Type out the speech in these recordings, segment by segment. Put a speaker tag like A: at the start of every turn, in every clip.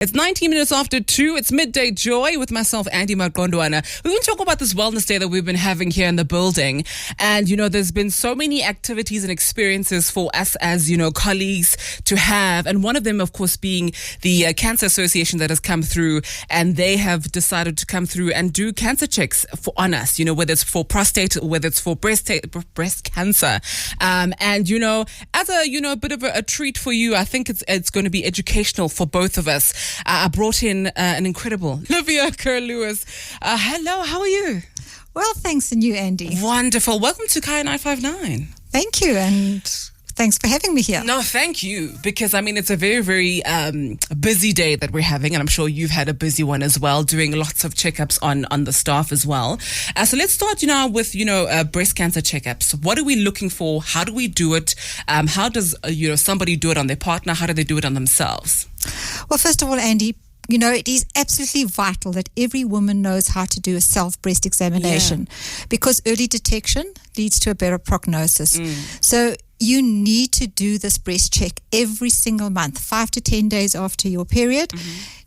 A: It's 19 minutes after 2. It's Midday Joy with myself, Andy Maqondwana. We're going to talk about this wellness day that we've been having here in the building. And, there's been so many activities and experiences for us as, colleagues to have. And one of them, of course, being the CANSA Association that has come through. And they have decided to come through and do cancer checks on us, whether it's for prostate, whether it's for breast cancer. And, as a bit of a treat for you, I think it's going to be educational for both of us. I brought in an incredible Olivia Curlewis. Hello, how are you?
B: Well, thanks, and you, Andy.
A: Wonderful. Welcome to Kaya 959.
B: Thank you, and thanks for having me here.
A: No, thank you, because it's a very, very busy day that we're having, and I'm sure you've had a busy one as well, doing lots of checkups on the staff as well. So let's start, with breast cancer checkups. What are we looking for? How do we do it? How does somebody do it on their partner? How do they do it on themselves?
B: Well, first of all, Andy, it is absolutely vital that every woman knows how to do a self-breast examination because early detection leads to a better prognosis. So you need to do this breast check every single month, 5 to 10 days after your period.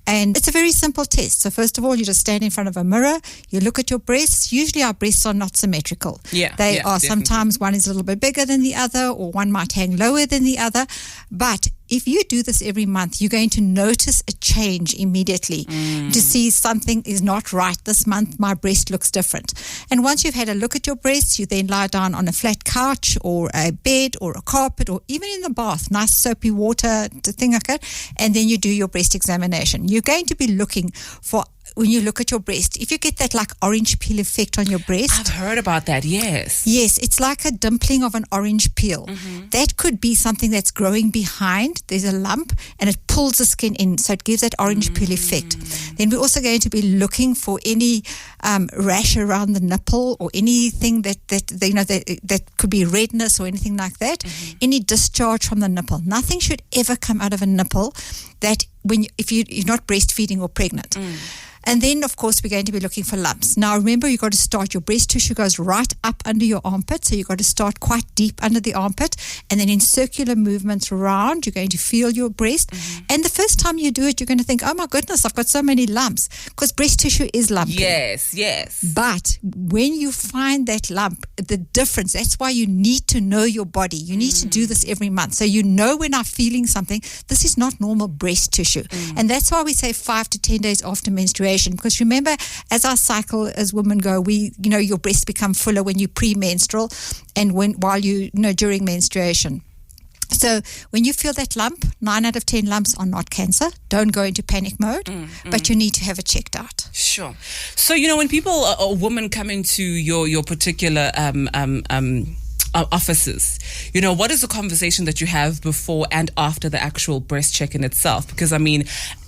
B: And it's a very simple test. So first of all, you just stand in front of a mirror, you look at your breasts. Usually our breasts are not symmetrical. They are definitely. Sometimes one is a little bit bigger than the other, or one might hang lower than the other. But if you do this every month, you're going to notice a change immediately to see something is not right. This month, my breast looks different. And once you've had a look at your breasts, you then lie down on a flat couch or a bed or a carpet or even in the bath, nice soapy water, thing like that, and then you do your breast examination. You're going to be looking for, when you look at your breast, if you get that like orange peel effect on your breast.
A: I've heard about that, yes.
B: Yes, it's like a dimpling of an orange peel. That could be something that's growing behind. There's a lump and it pulls the skin in, so it gives that orange peel effect. Then we're also going to be looking for any rash around the nipple or anything that could be redness or anything like that. Any discharge from the nipple. Nothing should ever come out of a nipple that if you're not breastfeeding or pregnant. And then, of course, we're going to be looking for lumps. Now, remember, you've got to start, your breast tissue goes right up under your armpit, so you've got to start quite deep under the armpit, and then in circular movements around, you're going to feel your breast. And the first time you do it, you're going to think, oh my goodness, I've got so many lumps, because breast tissue is lumpy.
A: Yes.
B: But when you find that lump, the difference, that's why you need to know your body. You need to do this every month. So when I'm feeling something, this is not normal breast tissue. And that's why we say 5 to 10 days after menstruation. Because remember, as our cycle as women go, your breasts become fuller when you're premenstrual and during menstruation. So when you feel that lump, 9 out of 10 lumps are not cancer. Don't go into panic mode, but you need to have it checked out.
A: Sure. So, when people or women come into your particular offices, what is the conversation that you have before and after the actual breast check in itself? Because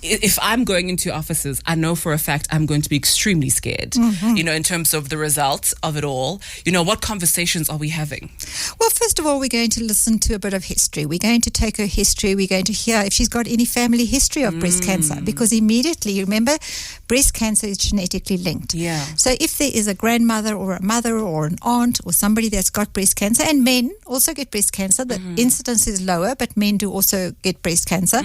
A: if I'm going into offices, I know for a fact I'm going to be extremely scared, in terms of the results of it all. What conversations are we having?
B: Well, first of all, we're going to listen to a bit of history. We're going to take her history. We're going to hear if she's got any family history of breast cancer, because immediately, remember, breast cancer is genetically linked. So if there is a grandmother or a mother or an aunt or somebody that's got breast cancer, and men also get breast cancer. The incidence is lower, but men do also get breast cancer.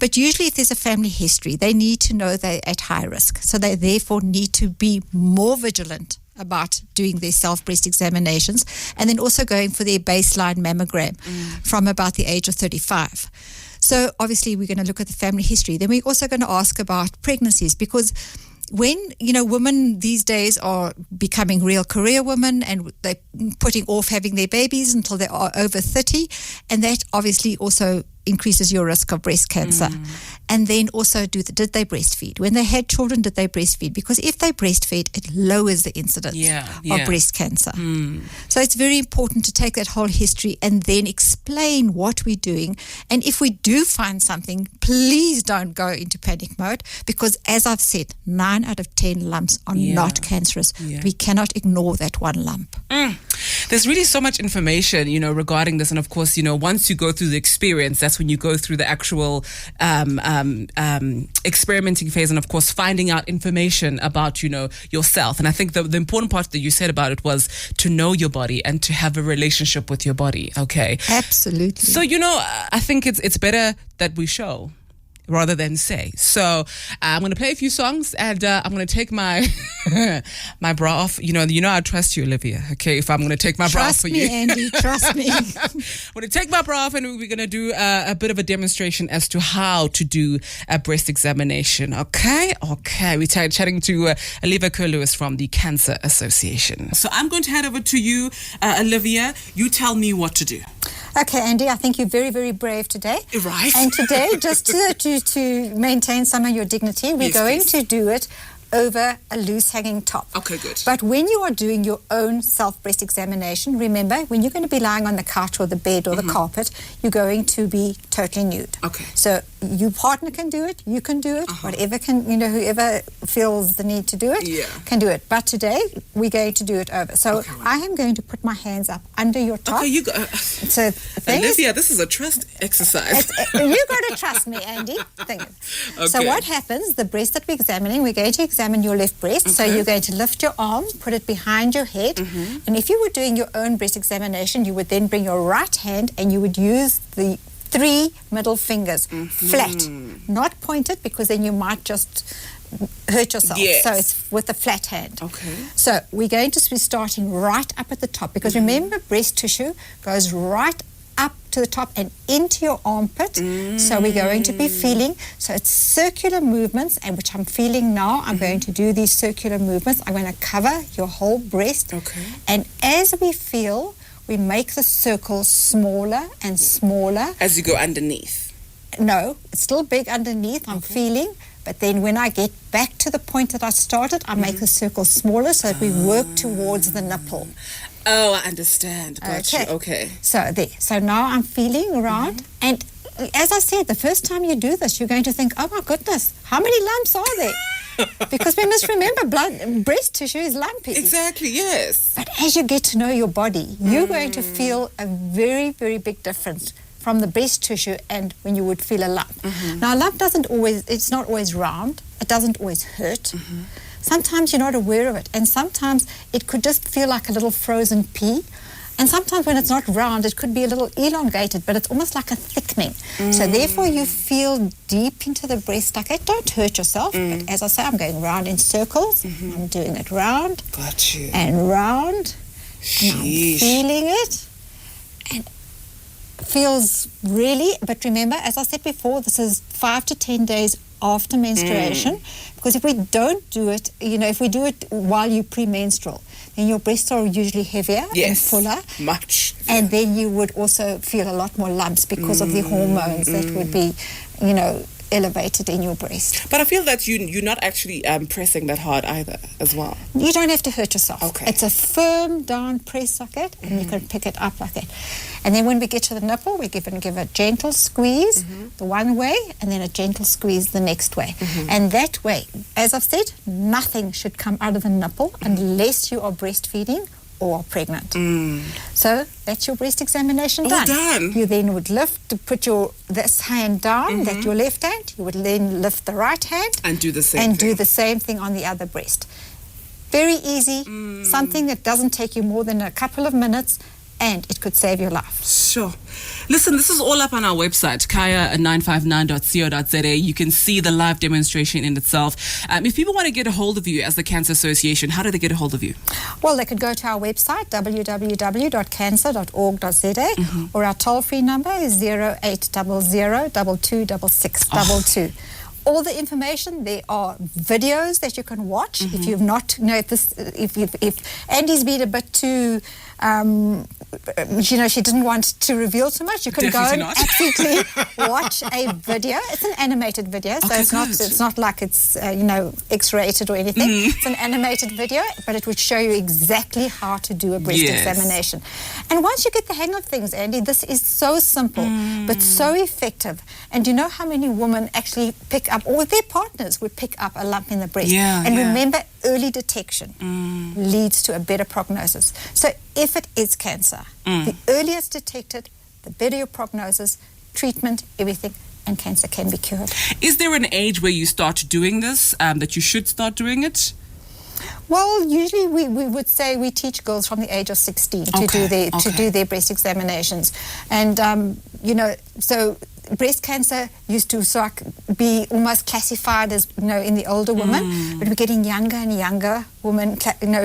B: But usually if there's a family history, they need to know they're at high risk. So they therefore need to be more vigilant about doing their self-breast examinations, and then also going for their baseline mammogram from about the age of 35. So obviously we're going to look at the family history. Then we're also going to ask about pregnancies, because when, women these days are becoming real career women and they're putting off having their babies until they are over 30, and that obviously also increases your risk of breast cancer. And then also, did they breastfeed? When they had children, did they breastfeed? Because if they breastfeed, it lowers the incidence of breast cancer. So it's very important to take that whole history and then explain what we're doing. And if we do find something, please don't go into panic mode, because as I've said, 9 out of 10 lumps are not cancerous. We cannot ignore that one lump.
A: There's really so much information, regarding this. And of course, once you go through the experience, that's when you go through the actual experimenting phase, and of course finding out information about yourself. And I think the important part that you said about it was to know your body and to have a relationship with your body. Okay,
B: absolutely.
A: So I think it's better that we show rather than say. So I'm going to play a few songs, and I'm going to take my my bra off. You know, I trust you, Olivia. Okay, if I'm going to take my bra off for you.
B: Trust me, Andy.
A: I'm going to take my bra off, and we're going to do a bit of a demonstration as to how to do a breast examination. Okay. We're chatting to Olivia Curlewis from the CANSA Association. So I'm going to hand over to you, Olivia. You tell me what to do.
B: Okay, Andy, I think you're very, very brave today.
A: Right.
B: And today, just to maintain some of your dignity, we're going to do it over a loose hanging top.
A: Okay, good.
B: But when you are doing your own self-breast examination, remember, when you're going to be lying on the couch or the bed or the carpet, you're going to be totally nude.
A: Okay.
B: So your partner can do it, you can do it, whoever feels the need to do it can do it. But today, we're going to do it over. So I am going to put my hands up under your top.
A: Okay, you go.
B: So
A: Olivia, this is a trust exercise.
B: You got to trust me, Andy. So what happens, the breast that we're examining, we're going to examine your left breast. So you're going to lift your arm, put it behind your head. And if you were doing your own breast examination, you would then bring your right hand and you would use the 3 middle fingers flat, not pointed, because then you might just hurt yourself.
A: Yes.
B: So it's with a flat hand.
A: Okay.
B: So we're going to be starting right up at the top, because remember, breast tissue goes right up to the top and into your armpit. So we're going to be feeling, so it's circular movements, and which I'm feeling now. I'm going to do these circular movements. I'm going to cover your whole breast.
A: Okay.
B: And as we feel, we make the circle smaller and smaller.
A: As you go underneath.
B: No, it's still big underneath. I'm feeling. But then when I get back to the point that I started, I make the circle smaller so that we work towards the nipple.
A: Oh, I understand. Got you. Okay.
B: So there. So now I'm feeling around. And as I said, the first time you do this, you're going to think, oh my goodness, how many lumps are there? Because we must remember, breast tissue is lumpy.
A: Exactly, yes.
B: But as you get to know your body, you're going to feel a very, very big difference from the breast tissue and when you would feel a lump. Now, a lump it's not always round. It doesn't always hurt. Sometimes you're not aware of it, and sometimes it could just feel like a little frozen pea. And sometimes when it's not round, it could be a little elongated, but it's almost like a thickening. So therefore, you feel deep into the breast like that. Don't hurt yourself. But as I say, I'm going round in circles. I'm doing it round.
A: Got you.
B: And round. And I'm feeling it. And it feels really, but remember, as I said before, this is 5 to 10 days after menstruation, because if we don't do it, if we do it while you're premenstrual, then your breasts are usually heavier and fuller.
A: Much.
B: And then you would also feel a lot more lumps because of the hormones that would be, elevated in your breast.
A: But I feel that you're not actually pressing that hard either as well.
B: You don't have to hurt yourself.
A: Okay.
B: It's a firm down press like that, and you can pick it up like that. And then when we get to the nipple, we give a gentle squeeze the one way, and then a gentle squeeze the next way. And that way, as I've said, nothing should come out of the nipple unless you are breastfeeding or are pregnant. So that's your breast examination done. You then would put this hand down, that's your left hand. You would then lift the right hand
A: and do the same
B: do the same thing on the other breast. Very easy, something that doesn't take you more than a couple of minutes, and it could save your life.
A: Sure. Listen, this is all up on our website, kaya959.co.za. You can see the live demonstration in itself. If people want to get a hold of you as the CANSA Association, how do they get a hold of you?
B: Well, they could go to our website, www.cansa.org.za, or our toll-free number is 0800 226622. All the information, there are videos that you can watch. If you've not, if Andy's been a bit too, she didn't want to reveal too much, you can go and absolutely watch a video. It's an animated video, so it's not like it's X-rated or anything. It's an animated video, but it would show you exactly how to do a breast examination. And once you get the hang of things, Andy, this is so simple but so effective. And do you know how many women actually pick up, or their partners would pick up a lump in the breast? Remember, early detection leads to a better prognosis. So if it is cancer, the earlier it's detected, the better your prognosis, treatment, everything, and cancer can be cured.
A: Is there an age where you start doing this, that you should start doing it?
B: Well, usually we would say we teach girls from the age of 16 to do their breast examinations. And, so breast cancer used to sort of be almost classified as, in the older woman, but we're getting younger and younger women,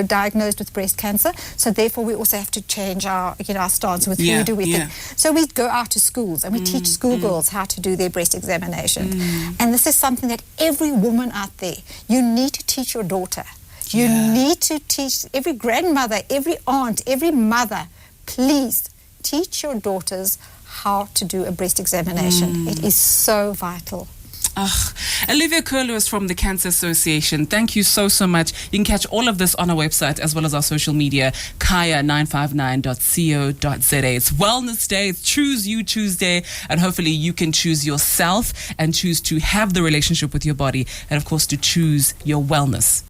B: diagnosed with breast cancer. So therefore, we also have to change our stance with who do we think. So we go out to schools and we teach schoolgirls how to do their breast examination. And this is something that every woman out there, you need to teach your daughter. You need to teach every grandmother, every aunt, every mother. Please teach your daughters how to do a breast examination. It is so vital.
A: Olivia Curlewis from the CANSA Association, thank you so much. You can catch all of this on our website as well as our social media, kaya959.co.za. It's Wellness Day, it's Choose You Tuesday, and hopefully you can choose yourself and choose to have the relationship with your body and, of course, to choose your wellness.